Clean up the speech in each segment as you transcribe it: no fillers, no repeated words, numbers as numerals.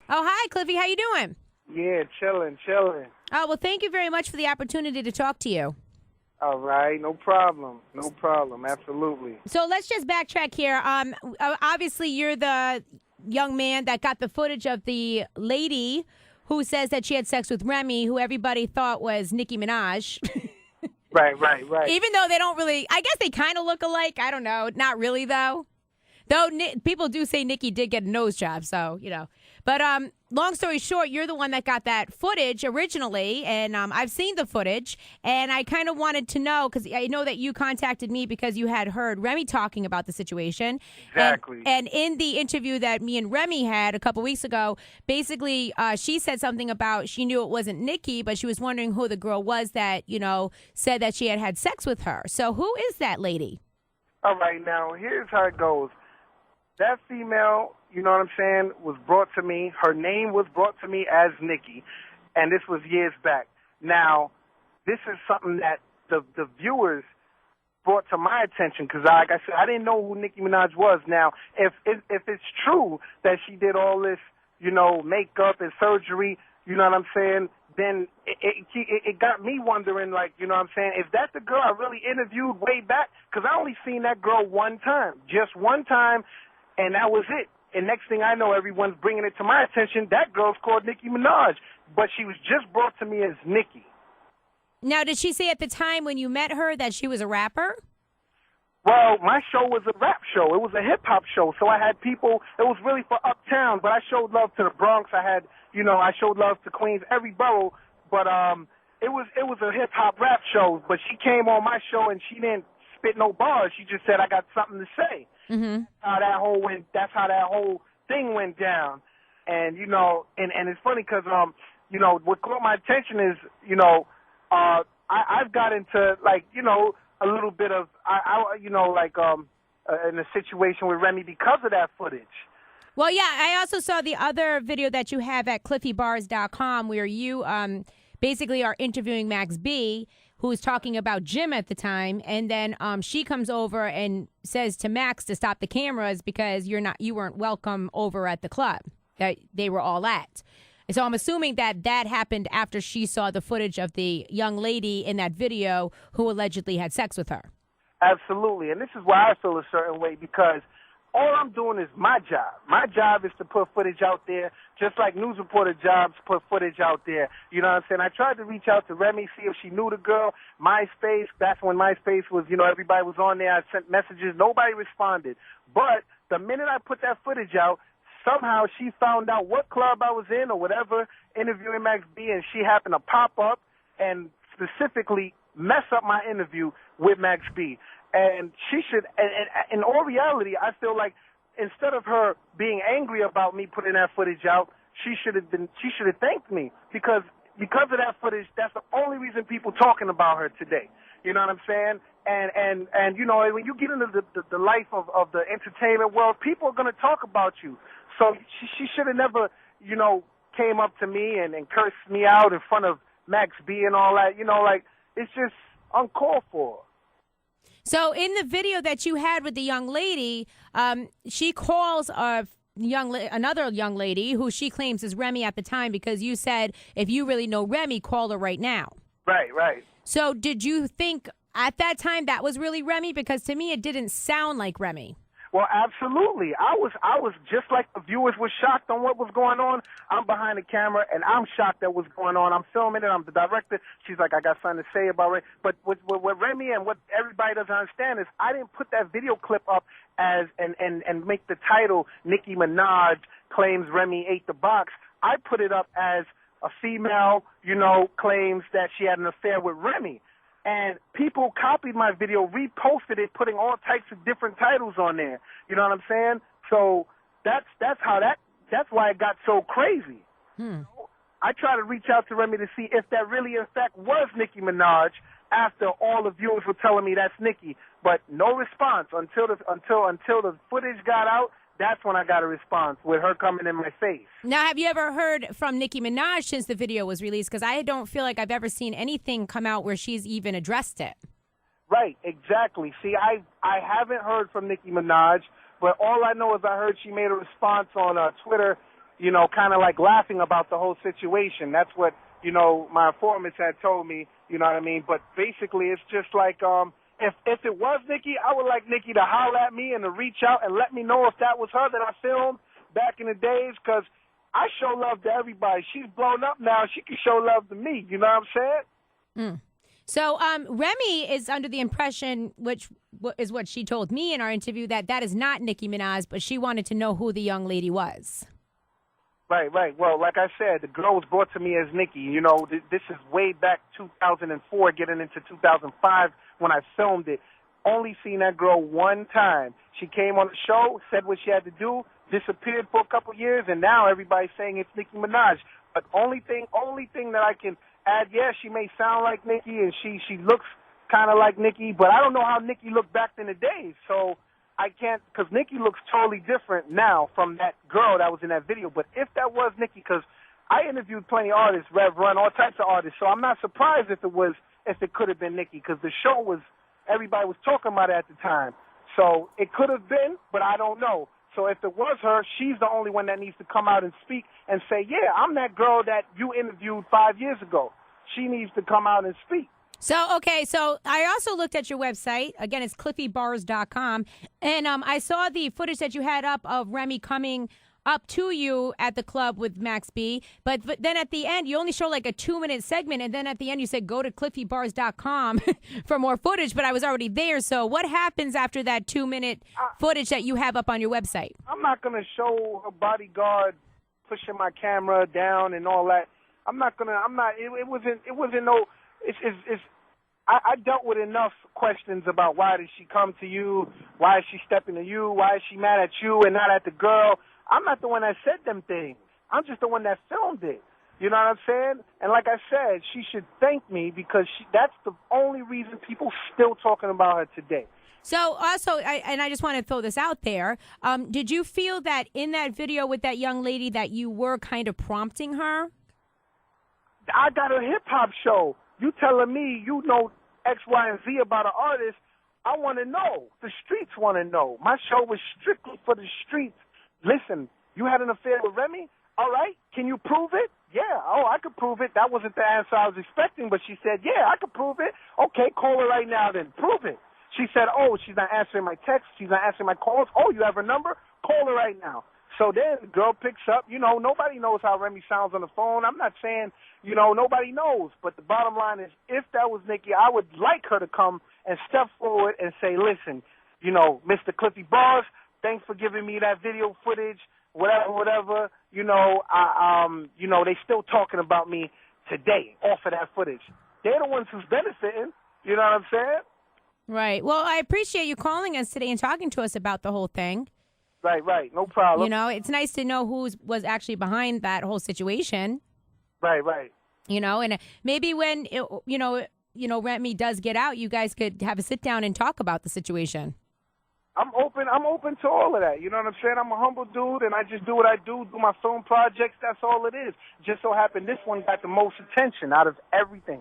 Oh, hi, Cliffy. How you doing? Yeah, chilling, chilling. Oh, well, thank you very much for the opportunity to talk to you. All right, no problem. No problem. Absolutely. So let's just backtrack here. Obviously, you're the young man that got the footage of the lady who says that she had sex with Remy, who everybody thought was Nicki Minaj. Right. Even though they don't really, I guess they kind of look alike. I don't know. Not really, though. Though people do say Nicki did get a nose job, so, you know. But long story short, you're the one that got that footage originally, and I've seen the footage, and I kind of wanted to know, because I know that you contacted me because you had heard Remy talking about the situation. Exactly. And in the interview that me and Remy had a couple weeks ago, basically she said something about she knew it wasn't Nicki, but she was wondering who the girl was that, said that she had had sex with her. So who is that lady? All right, now, here's how it goes. That female, you know what I'm saying, was brought to me. Her name was brought to me as Nicki, and this was years back. Now, this is something that the viewers brought to my attention because, like I said, I didn't know who Nicki Minaj was. Now, if it's true that she did all this, makeup and surgery, you know what I'm saying, then it got me wondering, like, you know what I'm saying, is that the girl I really interviewed way back? Because I only seen that girl one time, just one time, and that was it. And next thing I know, everyone's bringing it to my attention. That girl's called Nicki Minaj, but she was just brought to me as Nicki. Now, did she say at the time when you met her that she was a rapper? Well, my show was a rap show. It was a hip-hop show, so I had people, it was really for uptown, but I showed love to the Bronx. I showed love to Queens, every borough, but it was a hip-hop rap show, but she came on my show and she didn't spit no bars. She just said, I got something to say. Mm-hmm. That's how that whole thing went down. And, and it's funny because, what caught my attention is, I've got into, like, a little bit of, in a situation with Remy because of that footage. Well, yeah, I also saw the other video that you have at cliffybarz.com where you basically are interviewing Max B, who was talking about Jim at the time, and then she comes over and says to Max to stop the cameras because you weren't welcome over at the club that they were all at. So I'm assuming that happened after she saw the footage of the young lady in that video who allegedly had sex with her. Absolutely, and this is why I feel a certain way, because all I'm doing is my job. My job is to put footage out there, just like news reporter jobs put footage out there. You know what I'm saying? I tried to reach out to Remy, see if she knew the girl. MySpace, that's when MySpace was, everybody was on there. I sent messages. Nobody responded. But the minute I put that footage out, somehow she found out what club I was in or whatever, interviewing Max B, and she happened to pop up and specifically mess up my interview with Max B. And she should, and in all reality, I feel like instead of her being angry about me putting that footage out, she should have thanked me because of that footage, that's the only reason people talking about her today. You know what I'm saying? And when you get into the life of the entertainment world, people are going to talk about you. So she should have never, came up to me and cursed me out in front of Max B and all that. It's just uncalled for. So in the video that you had with the young lady, she calls another young lady who she claims is Remy at the time because you said, if you really know Remy, call her right now. Right. So did you think at that time that was really Remy? Because to me, it didn't sound like Remy. Well, absolutely. I was just like the viewers were shocked on what was going on. I'm behind the camera, and I'm shocked at what's going on. I'm filming it. I'm the director. She's like, I got something to say about it. But what Remy and what everybody doesn't understand is I didn't put that video clip up as and make the title Nicki Minaj claims Remy ate the box. I put it up as a female, claims that she had an affair with Remy. And people copied my video, reposted it, putting all types of different titles on there. You know what I'm saying? So that's why it got so crazy. I try to reach out to Remy to see if that really, in fact, was Nicki Minaj. After all the viewers were telling me that's Nicki, but no response until the footage got out. That's when I got a response with her coming in my face. Now, have you ever heard from Nicki Minaj since the video was released? Because I don't feel like I've ever seen anything come out where she's even addressed it. Right, exactly. See, I haven't heard from Nicki Minaj, but all I know is I heard she made a response on Twitter, kind of like laughing about the whole situation. That's what, my informants had told me, you know what I mean? But basically it's just like, if it was Nicki, I would like Nicki to holler at me and to reach out and let me know if that was her that I filmed back in the days, because I show love to everybody. She's blown up now. She can show love to me. You know what I'm saying? So Remy is under the impression, which is what she told me in our interview, that is not Nicki Minaj, but she wanted to know who the young lady was. Right. Well, like I said, the girl was brought to me as Nicki. This is way back 2004, getting into 2005 when I filmed it. Only seen that girl one time. She came on the show, said what she had to do, disappeared for a couple years, and now everybody's saying it's Nicki Minaj. But only thing that I can add, she may sound like Nicki and she looks kind of like Nicki, but I don't know how Nicki looked back in the days. So I can't, because Nicki looks totally different now from that girl that was in that video. But if that was Nicki, because I interviewed plenty of artists, Rev Run, all types of artists, so I'm not surprised if it could have been Nicki, because the show was, everybody was talking about it at the time. So it could have been, but I don't know. So if it was her, she's the only one that needs to come out and speak and say, yeah, I'm that girl that you interviewed 5 years ago. She needs to come out and speak. So, okay, so I also looked at your website. Again, it's cliffybarz.com. And I saw the footage that you had up of Remy coming up to you at the club with Max B. But then at the end, you only show like a 2-minute segment. And then at the end, you said, go to cliffybarz.com for more footage. But I was already there. So what happens after that 2-minute footage that you have up on your website? I'm not going to show a bodyguard pushing my camera down and all that. I dealt with enough questions about why did she come to you, why is she stepping to you, why is she mad at you and not at the girl. I'm not the one that said them things. I'm just the one that filmed it. You know what I'm saying? And like I said, she should thank me, because that's the only reason people still talking about her today. So also, I just want to throw this out there, did you feel that in that video with that young lady that you were kind of prompting her? I got a hip-hop show. You telling me you know X, Y, and Z about an artist, I want to know. The streets want to know. My show was strictly for the streets. Listen, you had an affair with Remy? All right. Can you prove it? Yeah. Oh, I could prove it. That wasn't the answer I was expecting, but she said, yeah, I could prove it. Okay, call her right now then. Prove it. She said, oh, she's not answering my texts. She's not answering my calls. Oh, you have her number? Call her right now. So then the girl picks up. Nobody knows how Remy sounds on the phone. I'm not saying, nobody knows. But the bottom line is, if that was Nicki, I would like her to come and step forward and say, listen, Mr. Cliffy Barz, thanks for giving me that video footage, whatever. They still talking about me today off of that footage. They're the ones who's benefiting. You know what I'm saying? Right. Well, I appreciate you calling us today and talking to us about the whole thing. Right. No problem. It's nice to know who was actually behind that whole situation. Right. And maybe when, Remy does get out, you guys could have a sit down and talk about the situation. I'm open to all of that. You know what I'm saying? I'm a humble dude, and I just do what I do my film projects. That's all it is. Just so happened this one got the most attention out of everything.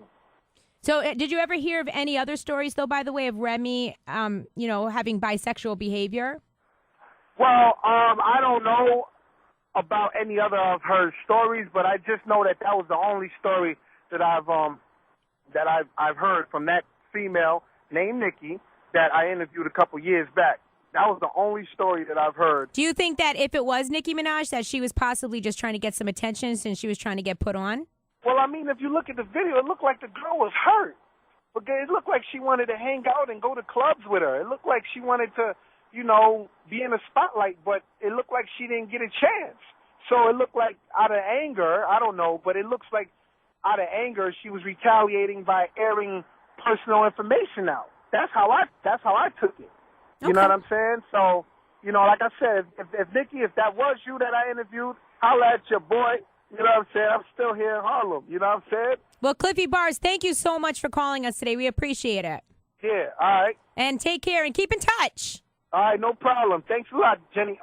So did you ever hear of any other stories, though, by the way, of Remy, having bisexual behavior? Well, I don't know about any other of her stories, but I just know that was the only story that I've heard from that female named Nicki that I interviewed a couple years back. That was the only story that I've heard. Do you think that if it was Nicki Minaj, that she was possibly just trying to get some attention since she was trying to get put on? Well, I mean, if you look at the video, it looked like the girl was hurt. It looked like she wanted to hang out and go to clubs with her. It looked like she wanted to, be in the spotlight, but it looked like she didn't get a chance. So it looked like out of anger, I don't know, but it looks like out of anger she was retaliating by airing personal information out. That's how I took it. You know what I'm saying? So, like I said, if Nicki, if that was you that I interviewed, holla at your boy. You know what I'm saying? I'm still here in Harlem. You know what I'm saying? Well, Cliffy Barz, thank you so much for calling us today. We appreciate it. Yeah, all right. And take care and keep in touch. All right, no problem. Thanks a lot, Jenny.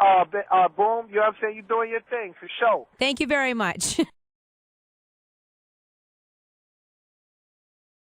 Boom. You know what I'm saying? You're doing your thing for sure. Thank you very much.